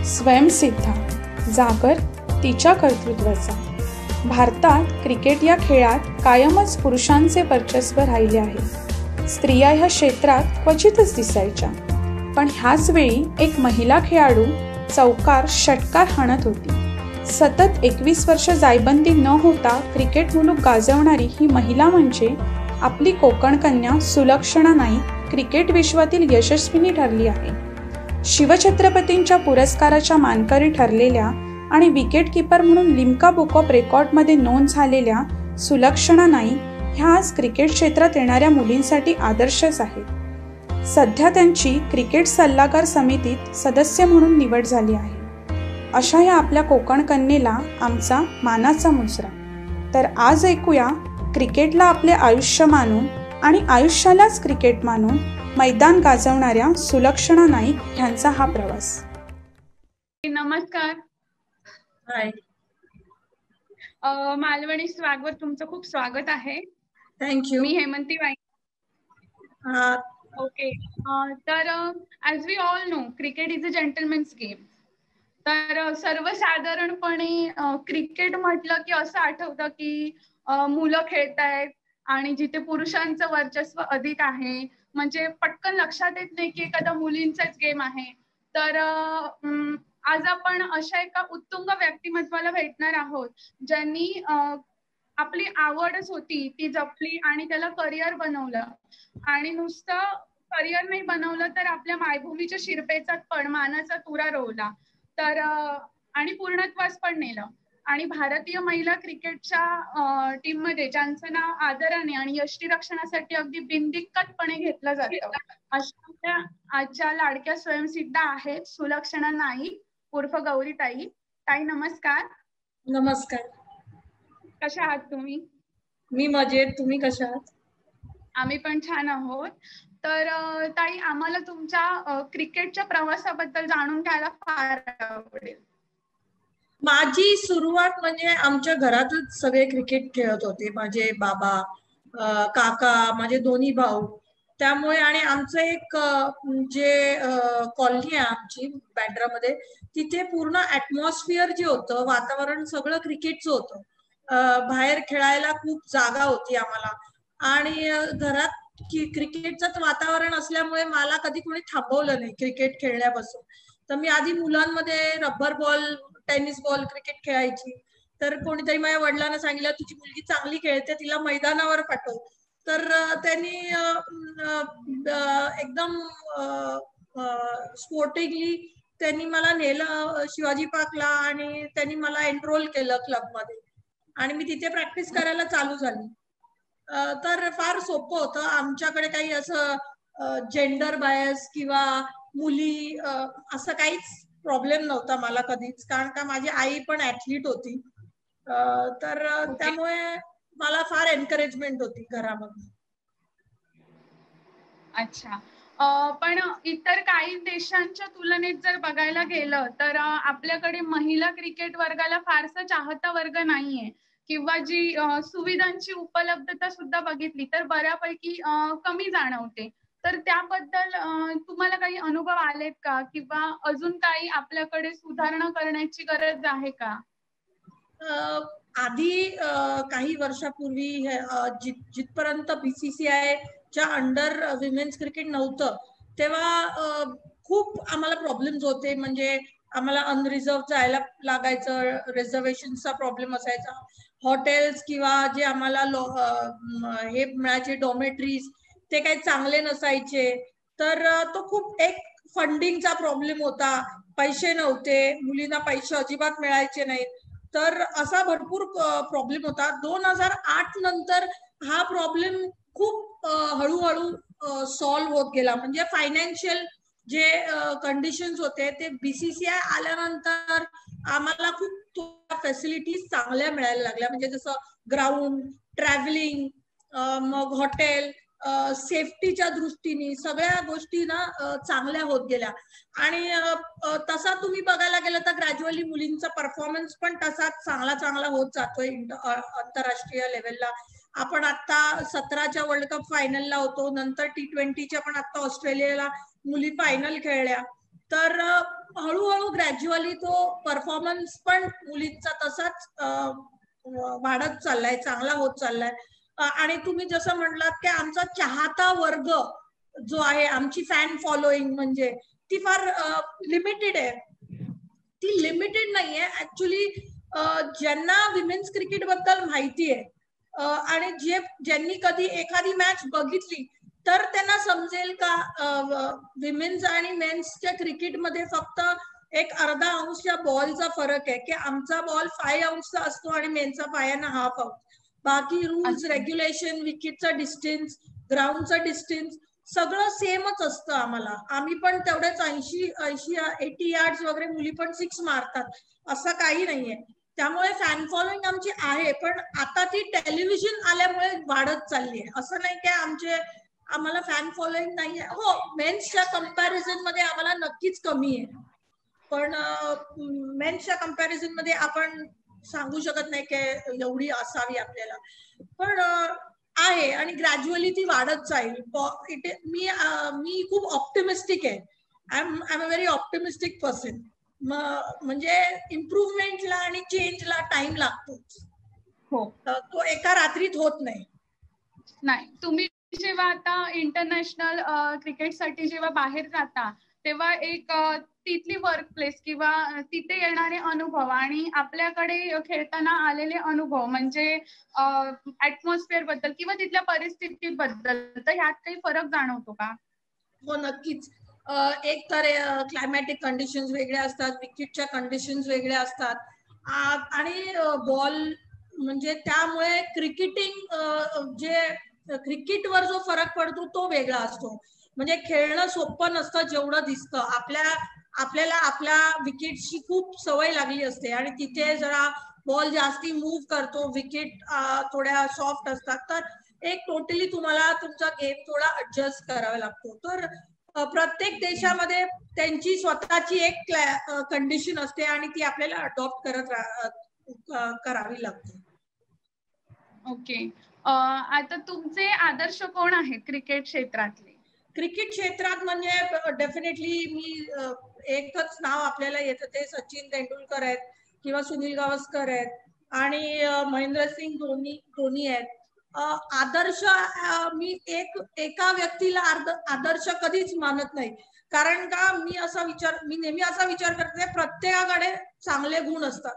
स्वयंसिद्धा, जागर तिच्या कर्तृत्वाचा. भारतात क्रिकेट या खेळात कायमच पुरुषांचे वर्चस्व राहिले आहे. स्त्रिया ह्या क्षेत्रात क्वचितच दिसायच्या, पण ह्याच वेळी एक महिला खेळाडू चौकार षटकार हाणत होती. सतत 21 वर्ष जायबंदी न होता क्रिकेट मुलूक गाजवणारी ही महिला म्हणजे आपली कोकण कन्या सुलक्षणा नाईक क्रिकेट विश्वातील यशस्विनी ठरली आहे. शिवछत्रपतींच्या पुरस्काराच्या मानकरी ठरलेल्या आणि विकेटकीपर म्हणून लिम्का बुक ऑफ रेकॉर्डमध्ये नोंद झालेल्या सुलक्षणा नाईक ह्या आज क्रिकेट क्षेत्रात येणाऱ्या मुलींसाठी आदर्शच आहेत. सध्या त्यांची क्रिकेट सल्लागार समितीत सदस्य म्हणून निवड झाली आहे. अशा या आपल्या कोकण कन्येला आमचा मानाचा मुजरा. तर आज ऐकूया क्रिकेटला आपले आयुष्य मानून आणि आयुष्यालाच क्रिकेट मानून मैदान गाजवणाऱ्या सुलक्षणा नाईक यांचा हा प्रवास. नमस्कार. हाय. मालवणी स्वागत, तुमचं खूप स्वागत आहे. थँक्यू. मी हेमंती वाई. ओके. तर as we all know cricket is a gentlemen's game. तर सर्वसाधारणपणे क्रिकेट म्हटलं की असं आठवतं की मुलं खेळतायत आणि जिथे पुरुषांचं वर्चस्व अधिक आहे, म्हणजे पटकन लक्षात येत नाही की एखादा मुलींचाच गेम आहे. तर आज आपण अशा एका उत्तुंग व्यक्तिमत्वाला भेटणार आहोत ज्यांनी आपली आवडच होती ती जपली आणि त्याला करिअर बनवलं. आणि नुसतं करिअर नाही बनवलं तर आपल्या मायभूमीच्या शिरपेचा पण मानाचा तुरा रोवला. आणि पूर्णत्वास पण नेलं. आणि भारतीय महिला क्रिकेटच्या टीम मध्ये ज्यांचं नाव आदराने आणि यष्टीरक्षणासाठी अगदी बिनदिक्कतपणे घेतलं जातं, अशा आजच्या लाडक्या स्वयंसिद्धा आहेत सुलक्षणा नाईक उर्फ गौरी ताई. ताई नमस्कार. नमस्कार. कशा आहात तुम्ही? मी मजेत. तुम्ही कशा आहात? आम्ही पण छान आहोत. तर ताई, आम्हाला तुमच्या क्रिकेटच्या प्रवासाबद्दल जाणून घ्यायला फार आवडेल. माझी सुरुवात म्हणजे आमच्या घरातच सगळे क्रिकेट खेळत होते. माझे बाबा, काका, माझे दोन्ही भाऊ. त्यामुळे आणि आमचं एक जे कॉलनी आहे आमची बँड्रामध्ये, तिथे पूर्ण ऍटमॉस्फिअर जे होतं, वातावरण सगळं क्रिकेटचं होतं. बाहेर खेळायला खूप जागा होती आम्हाला आणि घरात क्रिकेटचंच वातावरण असल्यामुळे मला कधी कोणी थांबवलं नाही क्रिकेट खेळण्यापासून. तर मी आधी मुलांमध्ये rubber ball, tennis ball, cricket खेळायची. तर कोणीतरी माझ्या वडिलांना सांगितलं, तुझी मुलगी चांगली खेळते, तिला मैदानावर पाठव. तर त्यांनी एकदम स्पोर्टिंगली त्यांनी मला नेलं शिवाजी पार्कला आणि त्यांनी मला एनरोल केलं क्लबमध्ये आणि मी तिथे प्रॅक्टिस करायला चालू झाली. तर फार सोपं होतं. आमच्याकडे काही असं जेंडर बायस किंवा मुली असं काहीच प्रॉब्लेम नव्हता मला कधीच, कारण का माझी आई पण ऍथलीट होती. तर त्यामुळे मला फार एनकरेजमेंट होती घरामध्ये. अच्छा. पण इतर काही देशांच्या तुलनेत जर बघायला गेलं तर आपल्याकडे महिला क्रिकेट वर्गाला फारसा चाहता वर्ग नाहीये, किंवा जी सुविधांची उपलब्धता सुद्धा बघितली तर बऱ्यापैकी कमी जाणवते. तर त्याबद्दल तुम्हाला काही अनुभव आलेत का, किंवा अजून काही आपल्याकडे सुधारणा करण्याची गरज आहे का? आधी काही वर्षापूर्वी जिथपर्यंत BCCI च्या अंडर विमेन्स क्रिकेट नव्हतं तेव्हा खूप आम्हाला प्रॉब्लेम्स होते. म्हणजे आम्हाला अनरिझर्व जायला लागायचं, रिझर्वेशनचा प्रॉब्लेम असायचा. हॉटेल्स किंवा जे आम्हाला हे मिळायचे डॉमेट्रीज ते काही चांगले नसायचे. तर तो खूप एक फंडिंगचा प्रॉब्लेम होता. पैसे नव्हते, मुलींना पैसे अजिबात मिळायचे नाहीत. तर असा भरपूर प्रॉब्लेम होता. 2008 नंतर हा प्रॉब्लेम खूप हळूहळू सॉल्व्ह होत गेला. म्हणजे फायनान्शियल जे कंडिशन्स होते ते BCCI आल्यानंतर आम्हाला खूप फॅसिलिटीज चांगल्या मिळायला लागल्या. म्हणजे जसं ग्राउंड, ट्रॅव्हलिंग, मग हॉटेल, सेफ्टीच्या दृष्टीने सगळ्या गोष्टी ना चांगल्या होत गेल्या. आणि तसा तुम्ही बघायला गेलं तर ग्रॅज्युअली मुलींचा परफॉर्मन्स पण तसाच चांगला होत जातोय आंतरराष्ट्रीय लेवलला. आपण आता 17च्या वर्ल्ड कप फायनलला होतो, नंतर T20च्या पण आता ऑस्ट्रेलियाला मुली फायनल खेळल्या. तर हळूहळू ग्रॅज्युअली तो परफॉर्मन्स पण मुलींचा तसाच वाढत चाललाय, चांगला होत चाललाय. आणि तुम्ही जसं म्हटलात की आमचा चाहता वर्ग जो आहे, आमची फॅन फॉलोईंग म्हणजे ती फार लिमिटेड आहे. ती लिमिटेड नाहीये ऍक्च्युली. ज्यांना विमेन्स क्रिकेट बद्दल माहिती आहे आणि ज्यांनी कधी एखादी मॅच बघितली तर त्यांना समजेल का विमेन्स आणि मेन्सच्या क्रिकेटमध्ये फक्त एक अर्धा अंशच्या बॉलचा फरक आहे, की आमचा बॉल 5 अंशचा असतो आणि मेनचा 5.5 अंश. बाकी रूल्स, रेग्युलेशन, विकेटचा डिस्टन्स, ग्राउंडचा डिस्टन्स सगळं सेमच असतं आम्हाला. आम्ही पण तेवढेच 80 यार्ड्स वगैरे, मुली पण 6 मारतात, असं काही नाहीये. त्यामुळे फॅन फॉलोईंग आमची आहे, पण आता ती टेलिव्हिजन आल्यामुळे वाढत चालली आहे. असं नाही की आम्हाला फॅन फॉलोईंग नाहीये. हो, मेन्सच्या कंपॅरिझन मध्ये आम्हाला नक्कीच कमी आहे, पण मेन्सच्या कंपॅरिझन मध्ये आपण सांगू शकत नाही की एवढी असावी आपल्याला, पण आहे आणि ग्रॅज्युअली ती वाढत जाईल. मी खूप ऑप्टिमिस्टिक आहे. I am a very optimistic person. म्हणजे इम्प्रूव्हमेंटला आणि चेंजला टाइम लागतो. हो, तो एका रात्रीत होत नाही. तुम्ही जेव्हा आता इंटरनॅशनल क्रिकेटसाठी जेव्हा बाहेर जाता तेव्हा एक तिथली वर्क प्लेस किंवा तिथे येणारे अनुभव आणि आपल्याकडे खेळताना आलेले अनुभव म्हणजे ऍटमॉस्फिअर बद्दल किंवा तिथल्या परिस्थितीबद्दल, तर ह्यात काही फरक जाणवतो का? हो, नक्कीच. एक तर क्लायमॅटिक कंडिशन्स वेगळ्या असतात, विकेटच्या कंडिशन्स वेगळ्या असतात आणि बॉल म्हणजे त्यामुळे क्रिकेटवर जो फरक पडतो तो वेगळा असतो. म्हणजे खेळणं सोपं नसतं जेवढं दिसतं. आपल्याला आपल्या विकेटची खूप सवय लागली असते आणि तिथे जरा बॉल जास्ती मूव्ह करतो, विकेट थोड्या सॉफ्ट असतात, तर एक टोटली तुम्हाला तुमचा गेम थोडा अडजस्ट करावा लागतो. तर प्रत्येक देशामध्ये त्यांची स्वतःची एक कंडिशन असते आणि ती आपल्याला अडॉप्ट करावी लागते. ओके. आता तुमचे आदर्श कोण आहेत क्रिकेट क्षेत्रातले? क्रिकेट क्षेत्रात म्हणजे डेफिनेटली मी एकच नाव आपल्याला येतं, ते सचिन तेंडुलकर आहेत किंवा सुनील गावस्कर आहेत आणि महेंद्रसिंग धोनी आहेत. आदर्श मी एका व्यक्तीला आदर्श कधीच मानत नाही, कारण का मी नेहमी असा विचार करते, प्रत्येकाकडे चांगले गुण असतात,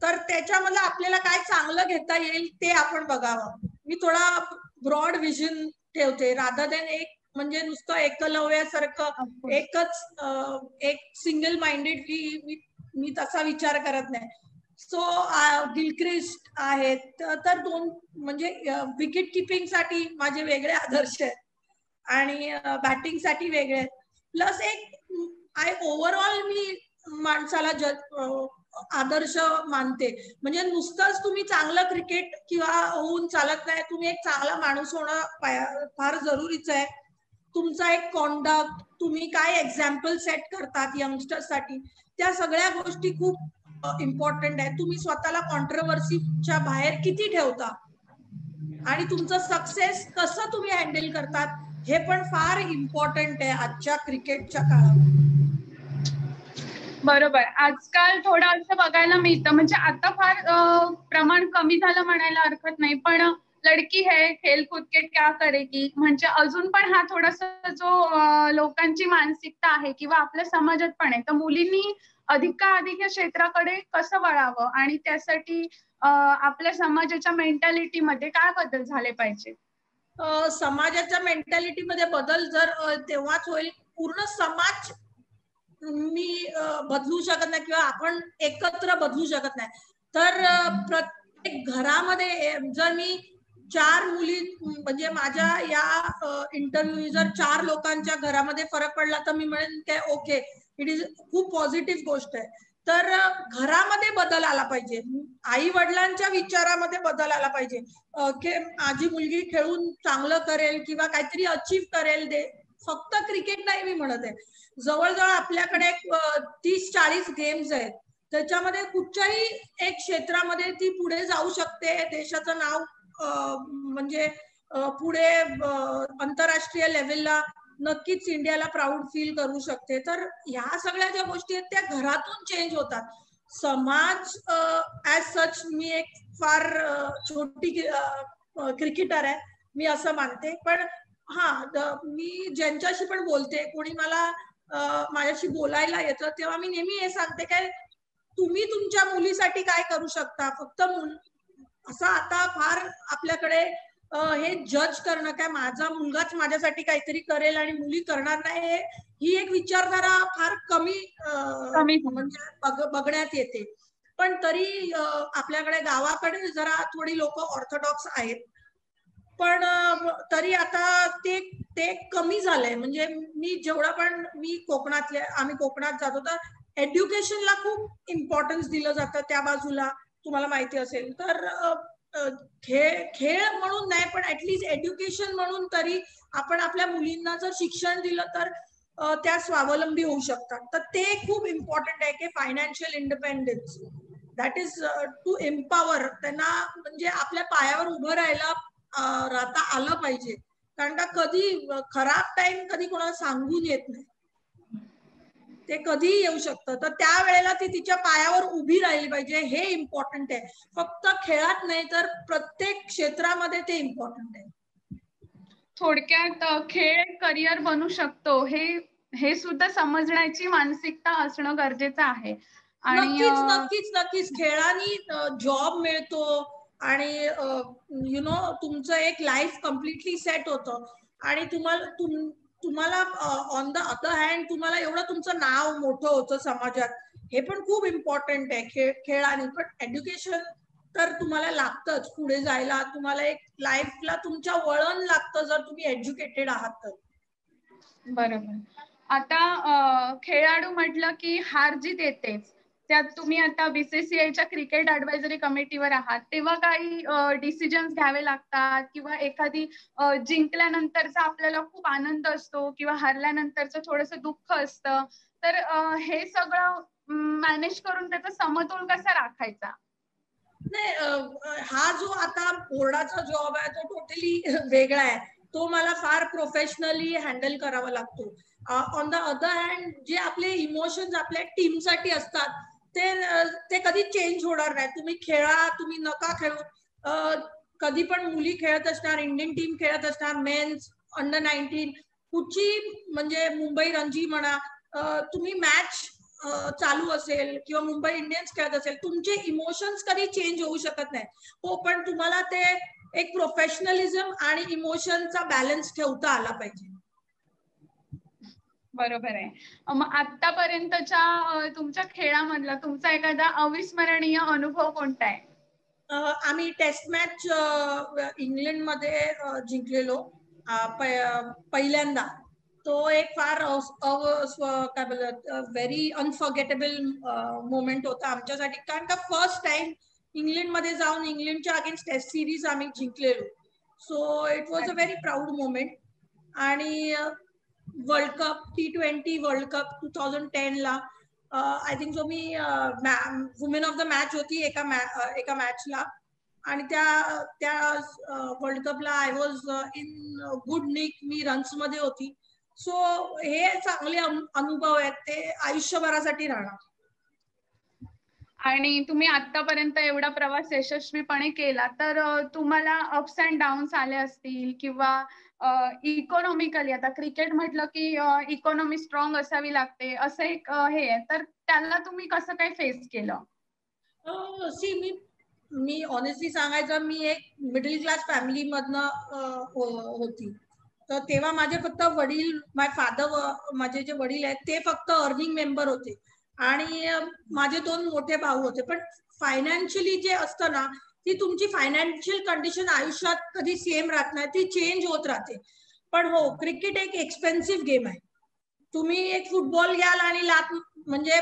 तर त्याच्यामध्ये आपल्याला काय चांगलं घेता येईल ते आपण बघावं. मी थोडा ब्रॉड विजन ठेवते, रादर दॅन म्हणजे नुसतं एकलव्यासारखं एक सिंगल माइंडेडली मी तसा विचार करत नाही. सो गिलक्रिस्ट आहेत, तर दोन म्हणजे विकेट किपिंग साठी माझे वेगळे आदर्श आहेत आणि बॅटिंग साठी वेगळे आहेत. प्लस ओव्हरऑल मी माणसाला आदर्श मानते. म्हणजे नुसतंच तुम्ही चांगलं क्रिकेट किंवा होऊन चालत नाही, तुम्ही एक चांगला माणूस होणं फार जरुरीचं आहे. तुमचा एक कॉन्डक्ट, तुम्ही काय एक्झाम्पल सेट करतात यंगस्टर्स साठी, त्या सगळ्या गोष्टी खूप इम्पॉर्टंट आहे. तुम्ही स्वतःला कॉन्ट्रोवर्सीच्या बाहेर किती ठेवता आणि तुमचं सक्सेस कसं तुम्ही हँडल करतात, हे पण फार इम्पॉर्टंट आहे आजच्या क्रिकेटच्या काळामध्ये. बरोबर. आजकाल थोडं असं बघायला मिळतं, म्हणजे आता फार प्रमाण कमी झालं म्हणायला हरकत नाही, पण लडकी है खेल कूद के क्या करेगी, म्हणजे अजून पण हा थोडासा जो लोकांची मानसिकता आहे किंवा आपल्या समाजात पण आहे, तर मुलींनी अधिकाधिक या क्षेत्राकडे कसं वळावं आणि त्यासाठी आपल्या समाजाच्या मेंटॅलिटीमध्ये काय बदल झाले पाहिजे? समाजाच्या मेंटॅलिटीमध्ये बदल जर तेव्हाच होईल, पूर्ण समाज मी बदलू शकत नाही किंवा आपण एकत्र बदलू शकत नाही. तर प्रत्येक घरामध्ये जर मी 4 मुली म्हणजे माझ्या या इंटरव्ह्यू जर 4 लोकांच्या घरामध्ये फरक पडला तर मी म्हणेन की ओके, इट इज खूप पॉझिटिव्ह गोष्ट आहे. तर घरामध्ये बदल आला पाहिजे, आई वडिलांच्या विचारामध्ये बदल आला पाहिजे की माझी मुलगी खेळून चांगलं करेल किंवा काहीतरी अचीव करेल. फक्त क्रिकेट नाही मी म्हणत आहे, जवळजवळ आपल्याकडे 30-40 गेम्स आहेत, त्याच्यामध्ये कुठच्याही एक क्षेत्रामध्ये ती पुढे जाऊ शकते, देशाचं नाव म्हणजे पुढे आंतरराष्ट्रीय लेवलला नक्कीच इंडियाला प्राऊड फील करू शकते. तर ह्या सगळ्या ज्या गोष्टी आहेत त्या घरातून चेंज होतात. समाज ऍज सच, मी एक फार छोटी क्रिकेटर आहे मी असं मानते, पण मी ज्यांच्याशी पण बोलते, कोणी मला माझ्याशी बोलायला येतं, तेव्हा मी नेहमी हे सांगते काय, तुम्ही तुमच्या मुलीसाठी काय करू शकता. फक्त असं आता फार आपल्याकडे हे जज करणं, काय माझा मुलगाच माझ्यासाठी काहीतरी करेल आणि मुली करणार नाही, ही एक विचारधारा फार कमी म्हणजे बघण्यात येते. पण तरी आपल्याकडे गावाकडे जरा थोडी लोक ऑर्थोडॉक्स आहेत, पण तरी आता ते कमी झालंय. म्हणजे मी कोकणातले, आम्ही कोकणात जातो तर एज्युकेशनला खूप इम्पॉर्टन्स दिलं जातं त्या बाजूला, तुम्हाला माहिती असेल तर. खेळ म्हणून नाही, पण ऍटलीस्ट एज्युकेशन म्हणून तरी आपण आपल्या मुलींना जर शिक्षण दिलं तर त्या स्वावलंबी होऊ शकतात. तर ते खूप इम्पॉर्टंट आहे की financial independence, that is to empower त्यांना, म्हणजे आपल्या पायावर उभं राहता आलं पाहिजे. कारण का कधी खराब टाइम कधी कोणाला सांगून येत नाही, ते कधीही येऊ शकतं. तर त्यावेळेला ती तिच्या पायावर उभी राहिली पाहिजे, हे इम्पॉर्टंट आहे. फक्त खेळात नाही तर प्रत्येक क्षेत्रामध्ये ते इम्पॉर्टंट आहे. थोडक्यात खेळ करिअर बनू शकतो हे सुद्धा समजण्याची मानसिकता असणं गरजेचं आहे. आणि नक्कीच खेळाने जॉब मिळतो आणि तुमचं एक लाईफ कम्प्लिटली सेट होतं. आणि तुम्हाला ऑन द अदर हँड तुम्हाला एवढं तुमचं नाव मोठं होतं समाजात, हे पण खूप इम्पॉर्टंट आहे खेळाने. पण एज्युकेशन तर तुम्हाला लागतंच पुढे जायला, तुम्हाला एक लाईफला तुमच्या वळण लागतं जर तुम्ही एज्युकेटेड आहात तर. बरोबर. आता खेळाडू म्हटलं की हार जीत येतेच. त्यात तुम्ही आता बीसीसीआयच्या क्रिकेट ऍडवायझरी कमिटीवर आहात, तेव्हा काही डिसिजन्स घ्यावे लागतात किंवा एखादी जिंकल्यानंतरचा आपल्याला खूप आनंद असतो किंवा हरल्यानंतरचं थोडंसं दुःख असतं, तर हे सगळं मॅनेज करून त्याचा समतोल कसा राखायचा? नाही, हा जो आता बोर्डाचा जॉब आहे तो टोटली वेगळा आहे. तो मला फार प्रोफेशनली हँडल करावा लागतो. ऑन द अदर हँड जे आपले इमोशन्स आपल्या टीमसाठी असतात ते कधी चेंज होणार नाही. तुम्ही खेळा, तुम्ही नका खेळू. कधी पण मुली खेळत असणार, इंडियन टीम खेळत असणार, मेन्स अंडर 19 कुठची, म्हणजे मुंबई रणजी म्हणा, तुम्ही मॅच चालू असेल किंवा मुंबई इंडियन्स खेळत असेल, तुमचे इमोशन्स कधी चेंज होऊ शकत नाही. हो, पण तुम्हाला ते एक प्रोफेशनलिझम आणि इमोशनचा बॅलन्स ठेवता आला पाहिजे. बरोबर आहे. मग आतापर्यंतच्या तुमच्या खेळामधला तुमचा एखादा अविस्मरणीय अनुभव कोणता आहे? आम्ही टेस्ट मॅच इंग्लंडमध्ये जिंकलेलो पहिल्यांदा. तो एक फार काय बोलतात व्हेरी अनफॉरगेटेबल मोमेंट होता आमच्यासाठी. कारण का फर्स्ट टाइम इंग्लंडमध्ये जाऊन इंग्लंडच्या अगेन्स्ट टेस्ट सिरीज आम्ही जिंकलेलो. So it was a very proud moment. आणि world cup, T20 world cup 2010 ला आय थिंक जो मी वुमेन ऑफ द मॅच होती एका मॅचला. आणि त्या वर्ल्ड कपला I was in good nick, मी रन्स मध्ये होती. सो हे चांगले अनुभव आहेत, ते आयुष्यभरासाठी राहणार. आणि तुम्ही आतापर्यंत एवढा प्रवास यशस्वीपणे केला, तर तुम्हाला अप्स अँड डाऊन्स आले असतील किंवा इकॉनॉमिकली, आता क्रिकेट म्हटलं की इकॉनॉमी स्ट्रॉंग असावी लागते असं एक हे आहे, तर त्याला तुम्ही कसं काय फेस केलं? मी ऑनेस्टली सांगायचं, मी एक मिडल क्लास फॅमिली मधनं होती. तर तेव्हा माझे फक्त वडील, माय फादर, माझे जे वडील आहेत ते फक्त अर्निंग मेंबर होते आणि माझे 2 मोठे भाऊ होते. पण फायनान्शियली जे असतं ना, ती तुमची फायनान्शियल कंडिशन आयुष्यात कधी सेम राहत नाही, ती चेंज होत राहते. पण हो, क्रिकेट एक एक्सपेन्सिव्ह गेम आहे. तुम्ही एक फुटबॉल घ्याल आणि म्हणजे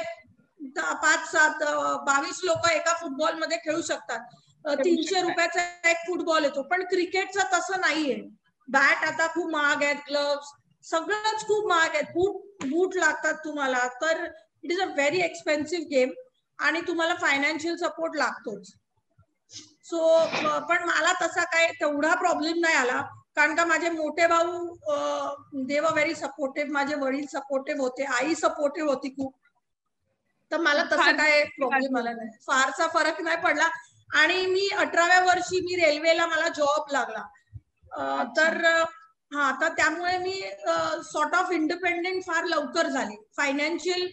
5-7 22 लोक एका फुटबॉल मध्ये खेळू शकतात. 300 रुपयाचा एक फुटबॉल येतो. पण क्रिकेटचं तसं नाहीये. बॅट आता खूप महाग आहेत, ग्लव्स सगळंच खूप महाग आहेत, बूट लागतात तुम्हाला. तर it is a very expensive game आणि तुम्हाला फायनान्शियल सपोर्ट लागतोच. सो पण मला तसा काय तेवढा प्रॉब्लेम नाही आला. कारण का माझे मोठे भाऊ दे वर व्हेरी सपोर्टिव्ह, माझे वडील सपोर्टिव्ह होते, आई सपोर्टिव्ह होती खूप. तर मला तसं काय प्रॉब्लेम आला नाही, फारसा फरक नाही पडला. आणि मी 18व्या वर्षी मी रेल्वेला मला जॉब लागला. तर हा, तर त्यामुळे मी सॉर्ट ऑफ इंडिपेंडेंट फार लवकर झाली. फायनान्शियल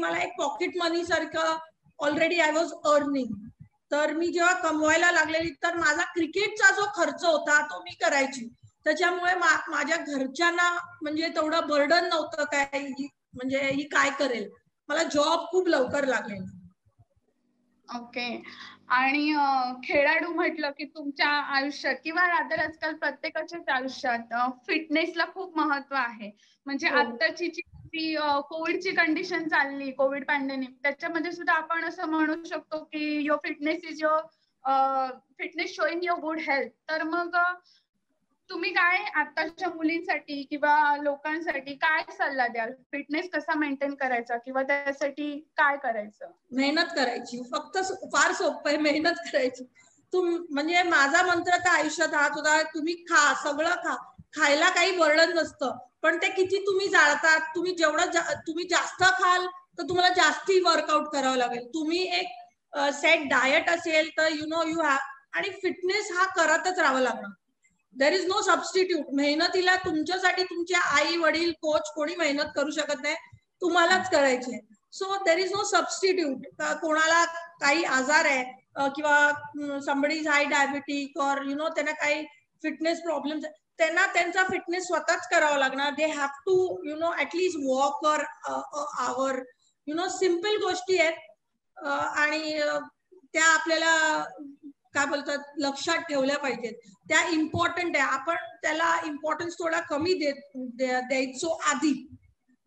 मला एक पॉकेट मनी सारखं ऑलरेडी आय वॉज अर्निंग. तर मी जेव्हा कमवायला लागलेली तर माझा क्रिकेटचा जो खर्च होता तो मी करायची. त्याच्यामुळे माझ्या घरच्यांना म्हणजे तेवढं बर्डन नव्हतं काय, म्हणजे ही काय करेल. मला जॉब खूप लवकर लागलेला. ओके. आणि खेळाडू म्हटलं की तुमच्या आयुष्यात किंवा रादर आजकाल प्रत्येकाच्याच आयुष्यात फिटनेसला खूप महत्व आहे. म्हणजे आत्ताची जी कोविडची कंडिशन चालली, कोविड पॅन्डेमिक, त्याच्यामध्ये सुद्धा आपण असं म्हणू शकतो की your fitness is your fitness showing your good health. तर मग तुम्ही काय आताच्या मुलींसाठी किंवा लोकांसाठी काय सल्ला द्याल? फिटनेस कसा मेंटेन करायचा किंवा त्यासाठी काय करायचं? मेहनत करायची, फक्त फार सोपं आहे, मेहनत करायची. म्हणजे माझा मंत्र तर आयुष्यात हाच होता, तुम्ही खा, सगळं खा, खायला काही बर्डन नसतं, पण ते किती तुम्ही जाळतात. तुम्ही तुम्ही जास्त खाल तर तुम्हाला जास्ती वर्कआउट करावं लागेल. तुम्ही एक सेट डायट असेल तर यू हॅव, आणि फिटनेस हा करतच राहावं लागणार. There is no substitute. मेहनतीला तुमच्यासाठी तुमचे आई वडील कोच कोणी मेहनत करू शकत नाही, तुम्हालाच करायची. So there is no substitute. कोणाला काही आजार आहे किंवा समबडी इज हाय डायबिटिक और त्यांना काही फिटनेस प्रॉब्लेम, त्यांना त्यांचा फिटनेस स्वतःच करावा लागणार. They have to at least walk और आवर, सिम्पल गोष्टी आहेत आणि त्या आपल्याला काय बोलतात लक्षात ठेवल्या पाहिजेत. त्या इम्पॉर्टंट आहे. आपण त्याला इम्पॉर्टन्स थोडा कमी द्यायचो आधी.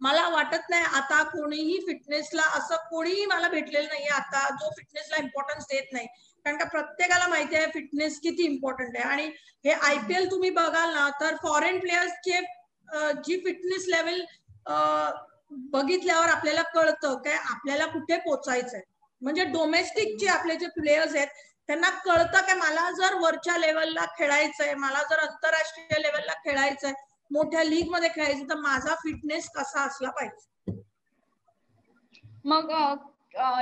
मला वाटत नाही आता कोणीही फिटनेसला असं कोणीही मला भेटलेलं नाहीये आता जो फिटनेसला इम्पॉर्टन्स देत नाही. कारण का प्रत्येकाला माहिती आहे फिटनेस किती इम्पॉर्टंट आहे. आणि हे IPL तुम्ही बघाल ना तर फॉरेन प्लेयर्सचे जी फिटनेस लेवल बघितल्यावर आपल्याला कळतं काय आपल्याला कुठे पोचायचंय. म्हणजे डोमेस्टिकचे आपले जे प्लेयर्स आहेत त्यांना कळतं की मला जर वरच्या लेवलला खेळायचंय, मला जर आंतरराष्ट्रीय लेवलला खेळायचंय, मोठ्या लीग मध्ये खेळायचं, तर माझा फिटनेस कसा असला पाहिजे. मग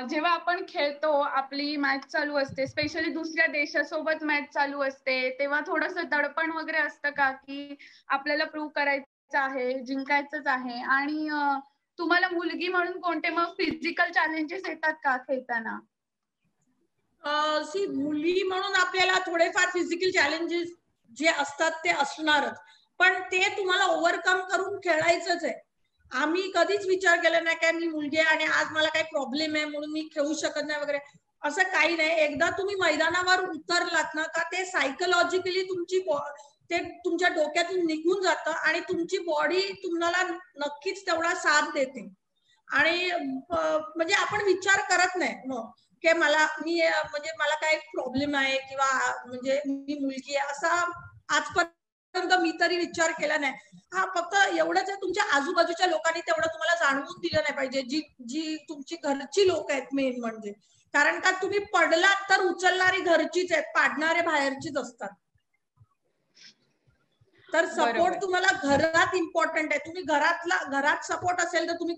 जेव्हा आपण खेळतो, आपली मॅच चालू असते, स्पेशली दुसऱ्या देशासोबत मॅच चालू असते, तेव्हा थोडंसं दडपण वगैरे असतं का की आपल्याला प्रूव्ह करायचं आहे, जिंकायचंच आहे? आणि तुम्हाला मुलगी म्हणून कोणते मग फिजिकल चॅलेंजेस येतात का खेळताना? मुली म्हणून आपल्याला थोडेफार फिजिकल चॅलेंजेस जे असतात ते असणारच, पण ते तुम्हाला ओव्हरकम करून खेळायचंच आहे. आम्ही कधीच विचार केला नाही काय मी मुलगी आहे आणि आज मला काही प्रॉब्लेम आहे म्हणून मी खेळू शकत नाही वगैरे, असं काही नाही. एकदा तुम्ही मैदानावर उतरलात ना का ते सायकोलॉजिकली ते तुमच्या डोक्यातून निघून जातं आणि तुमची बॉडी तुम्हाला नक्कीच तेवढा साथ देते. आणि म्हणजे आपण विचार करत नाही की म्हणजे मला काही प्रॉब्लेम आहे किंवा म्हणजे मी मुलगी आहे असा आजपर्यंत मी तरी विचार केला नाही. हा फक्त एवढंच आहे, तुमच्या आजूबाजूच्या लोकांनी तेवढं तुम्हाला जाणवून दिलं नाही पाहिजे, जी तुमची घरची लोक आहेत मेन म्हणजे. कारण का तुम्ही पडलात तर उचलणारी घरचीच आहेत, पाडणारे बाहेरचीच असतात. तर सपोर्ट तुम्हाला घरात इम्पॉर्टंट आहे. तुम्ही घरात सपोर्ट असेल तर तुम्ही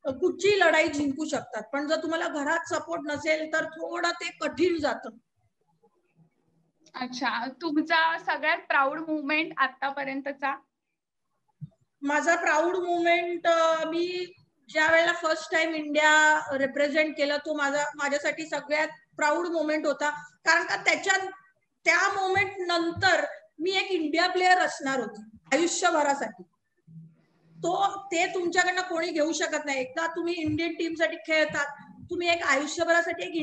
कुठची लढाई जिंकू शकतात, पण जर तुम्हाला घरात सपोर्ट नसेल तर थोडं ते कठीण जातं. अच्छा, तुमचा सगळ्यात प्राऊड मुवमेंट आतापर्यंतचा? माझा प्राऊड मुवमेंट मी ज्या वेळेला फर्स्ट टाइम इंडिया रिप्रेझेंट केलं तो माझ्यासाठी सगळ्यात प्राऊड मुवमेंट होता. कारण का त्या मोमेंट नंतर मी एक इंडिया प्लेअर असणार होती आयुष्यभरासाठी. ते तुमच्याकडनं कोणी घेऊ शकत नाही. एकदा तुम्ही इंडियन टीम साठी खेळतात, तुम्ही एक आयुष्यभरासाठी एक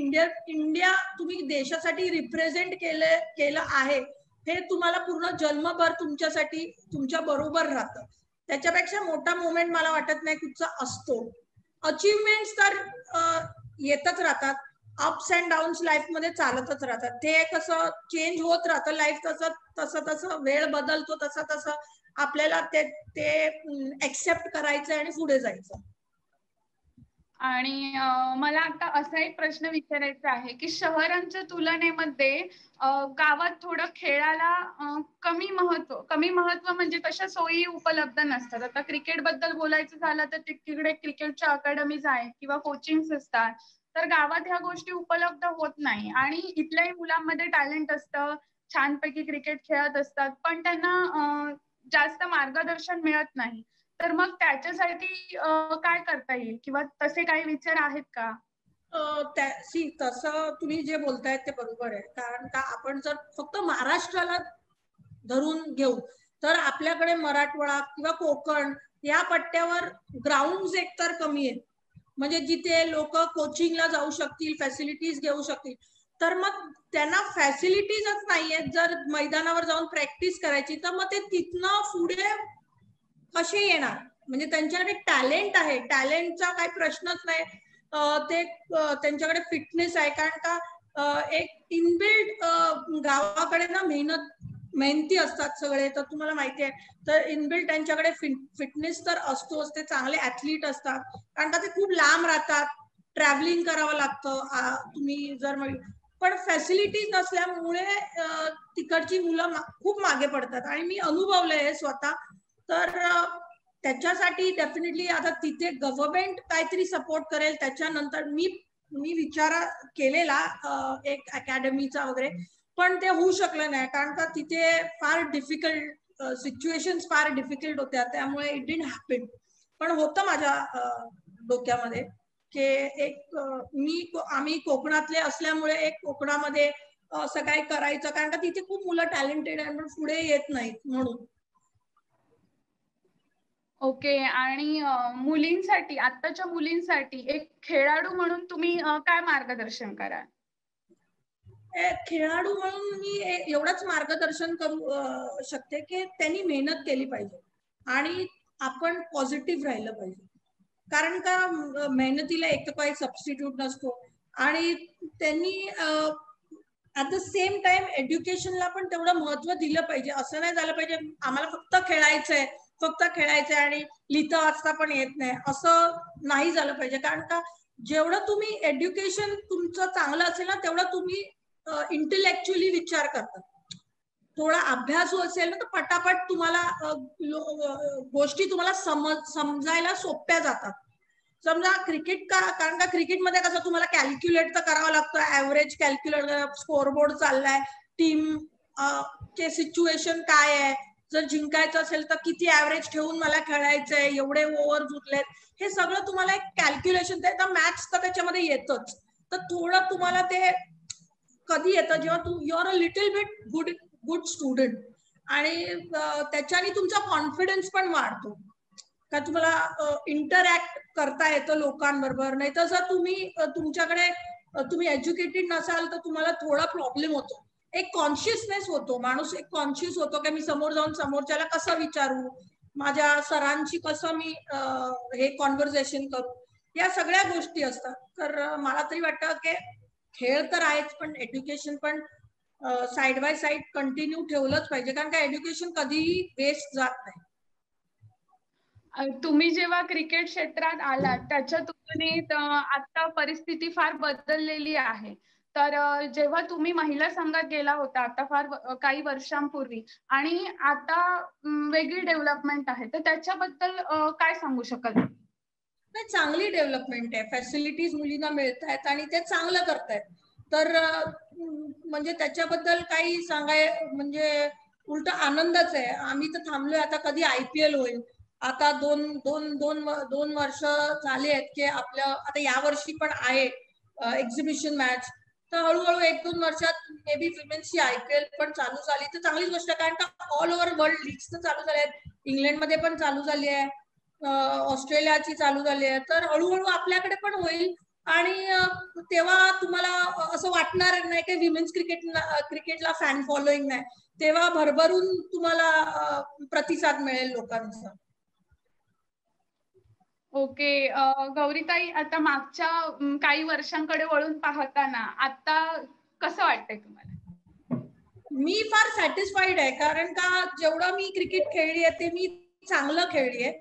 इंडिया तुम्ही देशासाठी रिप्रेझेंट केलं आहे, हे तुम्हाला पूर्ण जन्मभर तुमच्यासाठी तुमच्या बरोबर राहतं. त्याच्यापेक्षा मोठा मोमेंट मला वाटत नाही कुठचा असतो. अचीवमेंट्स तर येतच राहतात, अप्स अँड डाऊन्स लाईफ मध्ये चालतच राहतात. ते कसं चेंज होत राहतं लाईफ, तसं वेळ बदलतो तसं आपल्याला ते एक्सेप्ट करायचं आणि पुढे जायचं. आणि मला आता असा एक प्रश्न विचारायचा आहे की शहरांच्या तुलनेमध्ये गावात थोडं खेळाला कमी महत्व म्हणजे तशा सोयी उपलब्ध नसतात. आता क्रिकेट बद्दल बोलायचं झालं तर तिकडे क्रिकेटच्या अकॅडमीज आहेत किंवा कोचिंग असतात, तर गावात ह्या गोष्टी उपलब्ध होत नाही. आणि इथल्याही मुलांमध्ये टॅलेंट असतं, छानपैकी क्रिकेट खेळत असतात, पण त्यांना जास्त मार्गदर्शन मिळत नाही. तर मग त्याच्यासाठी काय करता येईल किंवा तसे काही विचार आहेत का? तसं तुम्ही जे बोलतायत ते बरोबर आहे. कारण का आपण जर फक्त महाराष्ट्राला धरून घेऊ तर आपल्याकडे मराठवाडा किंवा कोकण या पट्ट्यावर ग्राउंड एकतर कमी आहेत. म्हणजे जिथे लोक कोचिंगला जाऊ शकतील, फॅसिलिटीज घेऊ शकतील, तर मग त्यांना फॅसिलिटीजच नाहीयेत. जर मैदानावर जाऊन प्रॅक्टिस करायची तर मग ते तिथनं पुढे कसे येणार? म्हणजे त्यांच्याकडे टॅलेंट आहे, टॅलेंटचा काही प्रश्नच नाही. ते त्यांच्याकडे फिटनेस आहे. कारण का एक इनबिल्ड गावाकडे ना मेहनती असतात सगळे, तर तुम्हाला माहिती आहे. तर इनबिल्ड त्यांच्याकडे फिटनेस तर असतोच, ते चांगले ऍथलीट असतात. कारण का ते खूप लांब राहतात, ट्रॅव्हलिंग करावं लागतं. तुम्ही जर पण फॅसिलिटीज नसल्यामुळे तिकडची मुलं खूप मागे पडतात आणि मी अनुभवलंय स्वतः. तर त्याच्यासाठी डेफिनेटली आता तिथे गव्हर्नमेंट काहीतरी सपोर्ट करेल. त्याच्यानंतर मी विचार केलेला एक अकॅडमीचा वगैरे, पण ते होऊ शकलं नाही. कारण का तिथे फार डिफिकल्ट सिच्युएशन्स फार डिफिकल्ट होत्या, त्यामुळे इट डिडंट हॅपन. पण होतं माझ्या डोक्यामध्ये की आम्ही कोकणातले असल्यामुळे एक कोकणामध्ये असं काय करायचं. कारण का तिथे खूप मुलं टॅलेंटेड आहे पण पुढे येत नाहीत म्हणून. ओके. आणि मुलींसाठी, आत्ताच्या मुलींसाठी एक खेळाडू म्हणून तुम्ही काय मार्गदर्शन कराल? खेळाडू म्हणून मी एवढंच मार्गदर्शन करू शकते की त्यांनी मेहनत केली पाहिजे आणि आपण पॉझिटिव्ह राहिलं पाहिजे. कारण का मेहनतीला एक तर काही सबस्टिट्यूट नसतो. आणि त्यांनी ऍट द सेम टाइम एज्युकेशनला पण तेवढं महत्व दिलं पाहिजे. असं नाही झालं पाहिजे आम्हाला फक्त खेळायचंय आणि लिहिता वाचता पण येत नाही, असं नाही झालं पाहिजे. कारण का जेवढं तुम्ही एज्युकेशन तुमचं चांगलं असेल ना, तेवढं तुम्ही इंटेलेक्च्युअली विचार करतात. थोडा अभ्यास असेल ना तर पटापट तुम्हाला गोष्टी तुम्हाला समजायला सोप्या जातात. समजा क्रिकेट कारण का क्रिकेटमध्ये कसं तुम्हाला कॅल्क्युलेट तर करावं लागतं. ऍव्हरेज कॅल्क्युलेट, स्कोरबोर्ड चाललाय, टीम चे सिच्युएशन काय आहे, जर जिंकायचं असेल तर किती ऍव्हरेज ठेवून मला खेळायचंय, एवढे ओव्हर उरलेत, हे सगळं तुम्हाला एक कॅल्क्युलेशन. मॅथ्स तर त्याच्यामध्ये येतच. तर थोडं तुम्हाला ते कधी येतं जेव्हा you are a little bit good student, आणि त्याच्याने तुमचा कॉन्फिडन्स पण वाढतो. का तुम्हाला इंटरॅक्ट करता येतं लोकांबरोबर. नाही तर जर तुम्ही एज्युकेटेड नसाल तर तुम्हाला थोडा प्रॉब्लेम होतो. एक कॉन्शियसनेस होतो, माणूस एक कॉन्शियस होतो की मी समोर जाऊन समोरच्याला कसं विचारू, माझ्या सरांची कसं मी हे कॉन्व्हर्सेशन करू, या सगळ्या गोष्टी असतात. तर मला तरी वाटतं की खेळ तर आहेच पण एज्युकेशन पण साइड बाय साइड कंटिन्यू ठेवलंच पाहिजे. कारण का एज्युकेशन कधीही वेस्ट जात नाही. तुम्ही जेव्हा क्रिकेट क्षेत्रात आलात त्याच्या तुलनेत आता परिस्थिती फार बदललेली आहे. तर जेव्हा तुम्ही महिला संघात गेला होता आता फार काही वर्षांपूर्वी, आणि आता वेगळी डेव्हलपमेंट आहे, तर त्याच्याबद्दल काय सांगू शकाल? नाही, चांगली डेव्हलपमेंट आहे, फॅसिलिटीज मुलींना मिळत आहेत आणि ते चांगलं करतायत. तर म्हणजे त्याच्याबद्दल काही म्हणजे उलट आनंदच आहे. आम्ही तर थांबलोय आता कधी IPL होईल. आता दोन वर्ष झाले आहेत की आपल्या आता या वर्षी पण आहे एक्झिबिशन मॅच. तर हळूहळू 1-2 वर्षात मे बी विमेन्सची IPL पण चालू झाली तर चांगलीच गोष्ट आहे. कारण का ऑल ओव्हर वर्ल्ड लीग्स तर चालू झाल्या आहेत. इंग्लंडमध्ये पण चालू झाली आहे, ऑस्ट्रेलियाची चालू झाली आहे. तर हळूहळू आपल्याकडे पण होईल आणि तेव्हा तुम्हाला असं वाटणार नाही की विमेन्स क्रिकेटला फॅन फॉलोईंग नाही. तेव्हा भरभरून तुम्हाला प्रतिसाद मिळेल लोकांचा. ओके. गौरीताई, आता मागच्या काही वर्षांकडे वळून पाहताना आता कसं वाटतंय तुम्हाला? मी फार सॅटिस्फाईड आहे. कारण का जेवढं मी क्रिकेट खेळली आहे ते मी चांगलं खेळली आहे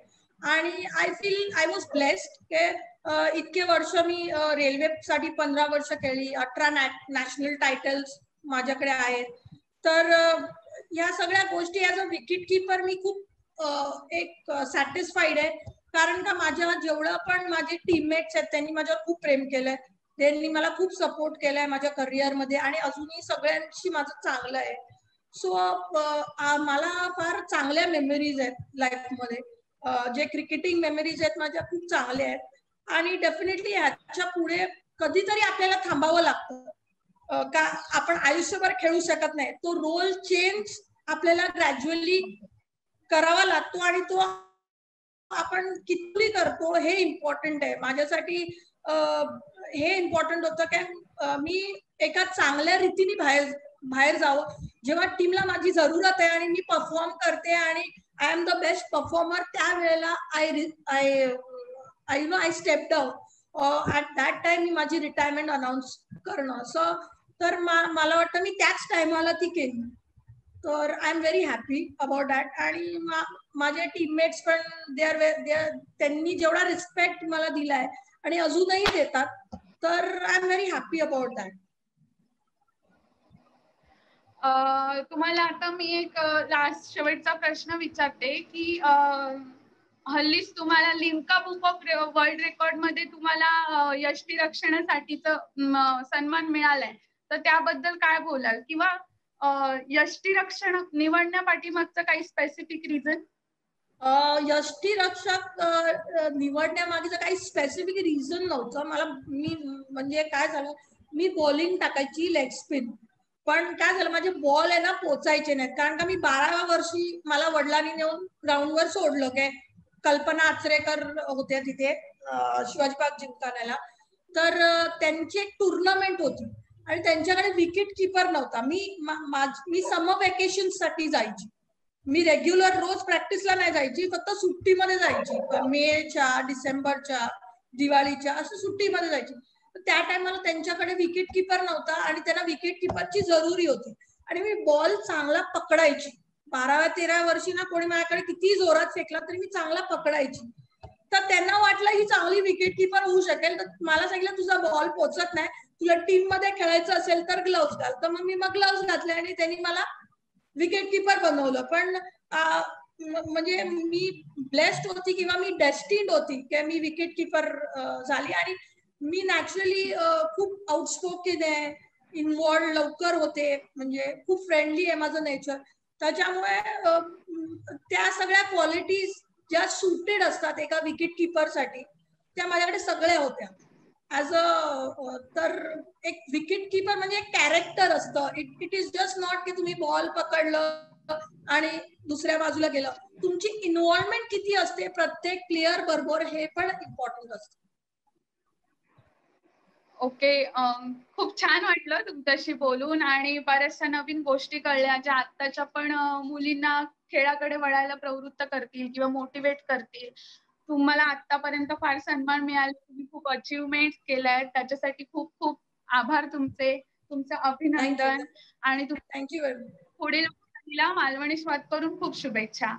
आणि आय वॉज ब्लेस्ड की इतके वर्ष मी रेल्वेसाठी 15 वर्ष केली, 18 नॅशनल टायटल्स माझ्याकडे आहेत. तर या सगळ्या गोष्टी ॲज अ विकेट किपर मी खूप एक सॅटिस्फाईड आहे. कारण का माझ्या जेवढं पण माझे टीममेट्स आहेत त्यांनी माझ्यावर खूप प्रेम केलंय, त्यांनी मला खूप सपोर्ट केलाय माझ्या करिअरमध्ये आणि अजूनही सगळ्यांशी माझं चांगलं आहे. सो मला फार चांगल्या मेमरीज आहेत लाईफमध्ये. जे क्रिकेटिंग मेमरीज आहेत माझ्या खूप चांगल्या आहेत. आणि डेफिनेटली ह्याच्या पुढे कधीतरी आपल्याला थांबावं लागतं, का आपण आयुष्यभर खेळू शकत नाही. तो रोल चेंज आपल्याला ग्रॅज्युअली करावा लागतो आणि तो आपण किती करतो हे इम्पॉर्टंट आहे. माझ्यासाठी हे इम्पॉर्टंट होतं की मी एका चांगल्या रीतीने बाहेर जावं. जेव्हा टीमला माझी जरूरत आहे आणि मी परफॉर्म करते आणि I am the best performer, त्यावेळेला I step down. At that time मी माझी रिटायरमेंट अनाऊन्स करणं. तर मला वाटतं मी त्याच टायमाला ती केली. तर I am very happy about that. आणि माझे टीममेट्स पण त्यांनी जेवढा रिस्पेक्ट मला दिलाय आणि अजूनही देतात, तर I am very happy about that. तुम्हाला आता मी एक लास्ट शेवटचा प्रश्न विचारते की हल्लीच तुम्हाला Limca book of world record मध्ये तुम्हाला यष्टिरक्षणासाठीचा सन्मान मिळालाय, तर त्याबद्दल काय बोलाल? किंवा यष्टिरक्षण निवडण्या पाठीमागचं काही स्पेसिफिक रिझन? यष्टिरक्षक निवडण्यामागचं काही स्पेसिफिक रिझन नव्हतं. मी म्हणजे काय झालं, मी बॉलिंग टाकायची लेग स्पिन, पण काय झालं माझे बॉल आहे ना पोचायचे नाहीत. कारण का मी 12व्या वर्षी मला वडिलांनी नेऊन ग्राउंडवर सोडलं. काय कल्पना आचरेकर होत्या तिथे शिवाजी पार्क जिमखान्याला. तर त्यांची एक टुर्नामेंट होती आणि त्यांच्याकडे विकेट किपर नव्हता. मी समर वेकेशन साठी जायची. मी रेग्युलर रोज प्रॅक्टिसला नाही जायची, फक्त सुट्टीमध्ये जायची. मेच्या, डिसेंबरच्या, दिवाळीच्या असं सुट्टीमध्ये जायची. त्या टायमाला त्यांच्याकडे विकेट किपर नव्हता आणि त्यांना विकेट किपरची जरुरी होती. आणि मी बॉल चांगला पकडायची. 12व्या-13व्या वर्षी ना कोणी माझ्याकडे किती जोरात फेकला तरी मी चांगला पकडायची. तर त्यांना वाटलं ही चांगली विकेट किपर होऊ शकेल. तर मला सांगितलं तुझा बॉल पोचत नाही, तुला टीम मध्ये खेळायचं असेल तर ग्लव्स घाल. तर मग मी ग्लव्स घातले आणि त्यांनी मला विकेट किपर बनवलं. पण म्हणजे मी ब्लेस्ड होती किंवा मी डेस्टिन्ड होती की मी विकेट किपर झाली. आणि मी नॅचरली खूप आउटस्पोकन आहे, इन्व्हॉल्व लवकर होते, म्हणजे खूप फ्रेंडली आहे माझं नेचर. त्याच्यामुळे त्या सगळ्या क्वालिटीज ज्या सुटेड असतात एका विकेट किपरसाठी त्या माझ्याकडे सगळ्या होत्या. तर एक विकेट किपर म्हणजे एक कॅरेक्टर असतं. इट इज जस्ट नॉट की तुम्ही बॉल पकडलं आणि दुसऱ्या बाजूला गेलं. तुमची इन्व्हॉल्वमेंट किती असते प्रत्येक प्लेअर बरोबर हे पण इम्पॉर्टंट असतं. ओके, खूप छान वाटलं तुमच्याशी बोलून आणि बऱ्याचशा नवीन गोष्टी कळल्या ज्या आत्ताच्या पण मुलींना खेळाकडे वळायला प्रवृत्त करतील किंवा मोटिवेट करतील. तुम्हाला आतापर्यंत फार सन्मान मिळाले, तुम्ही खूप अचीवमेंट केल्यात, त्याच्यासाठी खूप खूप आभार तुमचे. तुमचं अभिनंदन. आणि थँक्यू व्हेरी मच. पुढील मालवणी स्वाद करून खूप शुभेच्छा.